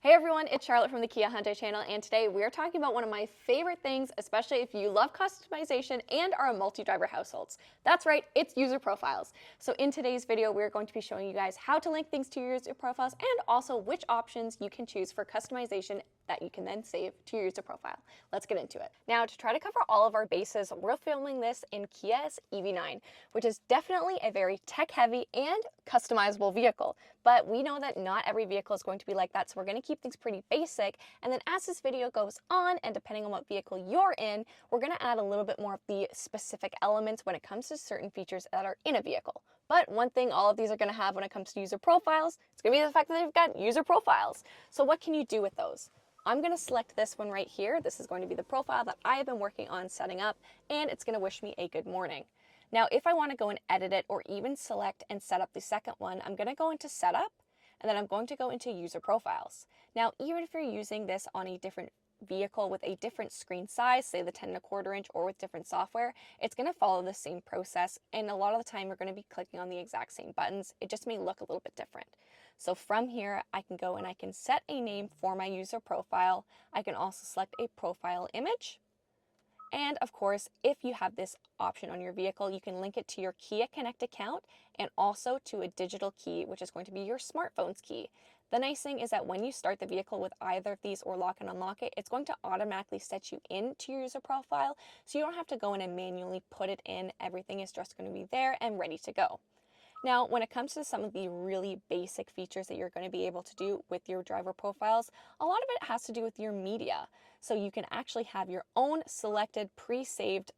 Hey everyone, it's Charlotte from the Kia Hyundai channel, and today we're talking about one of my favorite things, especially if you love customization and are a multi-driver households. That's right, it's user profiles. So in today's video, we're going to be showing you guys how to link things to your user profiles and also which options you can choose for customization that you can then save to your user profile. Let's get into it. Now, to try to cover all of our bases, we're filming this in Kia's EV9, which is definitely a very tech-heavy and customizable vehicle. But we know that not every vehicle is going to be like that, so we're going to keep things pretty basic. And then as this video goes on, and depending on what vehicle you're in, we're going to add a little bit more of the specific elements when it comes to certain features that are in a vehicle. But one thing all of these are going to have when it comes to user profiles, it's going to be the fact that they've got user profiles. So what can you do with those? I'm going to select this one right here. This is going to be the profile that I have been working on setting up, and it's going to wish me a good morning. Now, if I want to go and edit it or even select and set up the second one, I'm going to go into Setup, and then I'm going to go into User Profiles. Now, even if you're using this on a different vehicle with a different screen size, say the 10.25 inch, or with different software, it's going to follow the same process, and a lot of the time you're going to be clicking on the exact same buttons. It just may look a little bit different. So from here, I can go and I can set a name for my user profile. I can also select a profile image. And of course, if you have this option on your vehicle, you can link it to your Kia Connect account and also to a digital key, which is going to be your smartphone's key. The nice thing is that when you start the vehicle with either of these or lock and unlock it, it's going to automatically set you into your user profile, so you don't have to go in and manually put it in. Everything is just going to be there and ready to go. Now, when it comes to some of the really basic features that you're going to be able to do with your driver profiles, a lot of it has to do with your media. So you can actually have your own selected pre-saved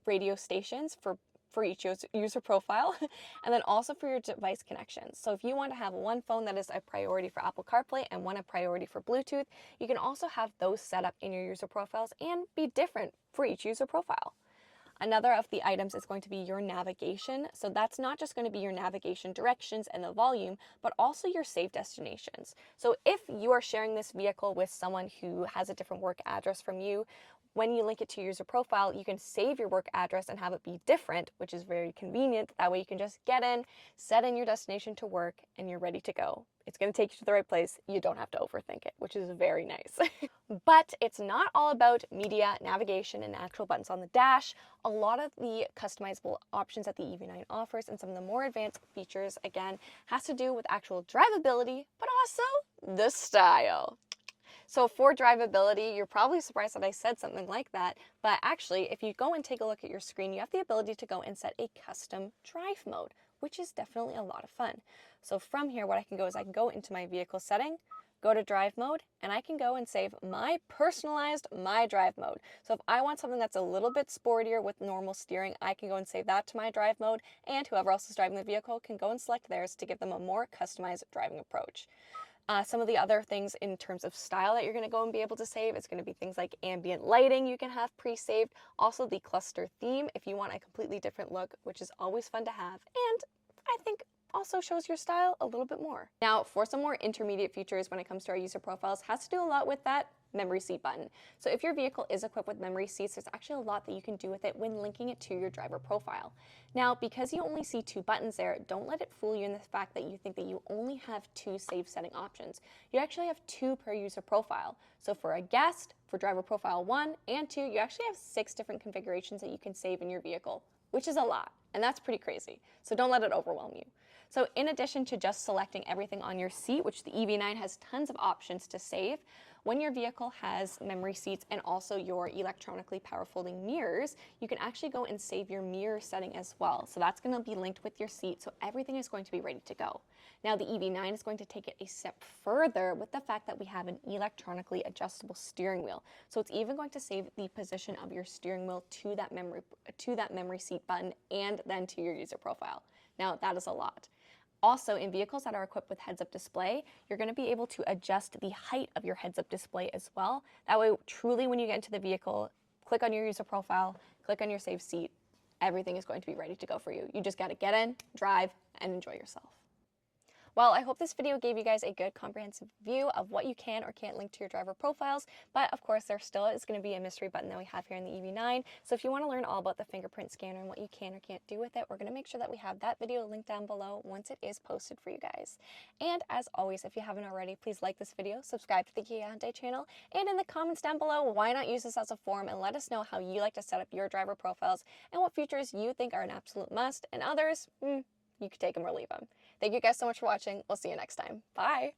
radio stations for each user profile, and then also for your device connections. So if you want to have one phone that is a priority for Apple CarPlay and one a priority for Bluetooth, you can also have those set up in your user profiles and be different for each user profile. Another of the items is going to be your navigation. So that's not just going to be your navigation directions and the volume, but also your saved destinations. So if you are sharing this vehicle with someone who has a different work address from you, when you link it to your user profile, you can save your work address and have it be different, which is very convenient. That way you can just get in, set in your destination to work, and you're ready to go. It's going to take you to the right place. You don't have to overthink it, which is very nice. But it's not all about media, navigation, and actual buttons on the dash. A lot of the customizable options that the EV9 offers and some of the more advanced features, again, has to do with actual drivability, but also the style. So for drivability, you're probably surprised that I said something like that, but actually, if you go and take a look at your screen, you have the ability to go and set a custom drive mode, which is definitely a lot of fun. So from here, what I can go is I can go into my vehicle setting, go to drive mode, and I can go and save my personalized my drive mode. So if I want something that's a little bit sportier with normal steering, I can go and save that to my drive mode, and whoever else is driving the vehicle can go and select theirs to give them a more customized driving approach. Some of the other things in terms of style that you're going to go and be able to save, it's going to be things like ambient lighting you can have pre-saved, also the cluster theme if you want a completely different look, which is always fun to have, and I think also shows your style a little bit more. Now, for some more intermediate features when it comes to our user profiles, has to do a lot with that memory seat button. So if your vehicle is equipped with memory seats, there's actually a lot that you can do with it when linking it to your driver profile. Now, because you only see two buttons there, don't let it fool you in the fact that you think that you only have two save setting options. You actually have two per user profile. So for a guest, for driver profile 1 and 2, you actually have 6 different configurations that you can save in your vehicle, which is a lot, and that's pretty crazy. So don't let it overwhelm you. So in addition to just selecting everything on your seat, which the EV9 has tons of options to save, when your vehicle has memory seats and also your electronically power folding mirrors, you can actually go and save your mirror setting as well. So that's going to be linked with your seat, so everything is going to be ready to go. Now the EV9 is going to take it a step further with the fact that we have an electronically adjustable steering wheel. So it's even going to save the position of your steering wheel to that memory seat button and then to your user profile. Now that is a lot. Also, in vehicles that are equipped with heads-up display, you're going to be able to adjust the height of your heads-up display as well. That way, truly, when you get into the vehicle, click on your user profile, click on your save seat, everything is going to be ready to go for you. You just got to get in, drive, and enjoy yourself. Well, I hope this video gave you guys a good comprehensive view of what you can or can't link to your driver profiles, but of course there still is going to be a mystery button that we have here in the EV9. So if you want to learn all about the fingerprint scanner and what you can or can't do with it, we're going to make sure that we have that video linked down below once it is posted for you guys. And as always, if you haven't already, please like this video, subscribe to the Kia Hyundai channel, and in the comments down below, why not use this as a forum and let us know how you like to set up your driver profiles and what features you think are an absolute must, and others, you can take them or leave them. Thank you guys so much for watching. We'll see you next time. Bye!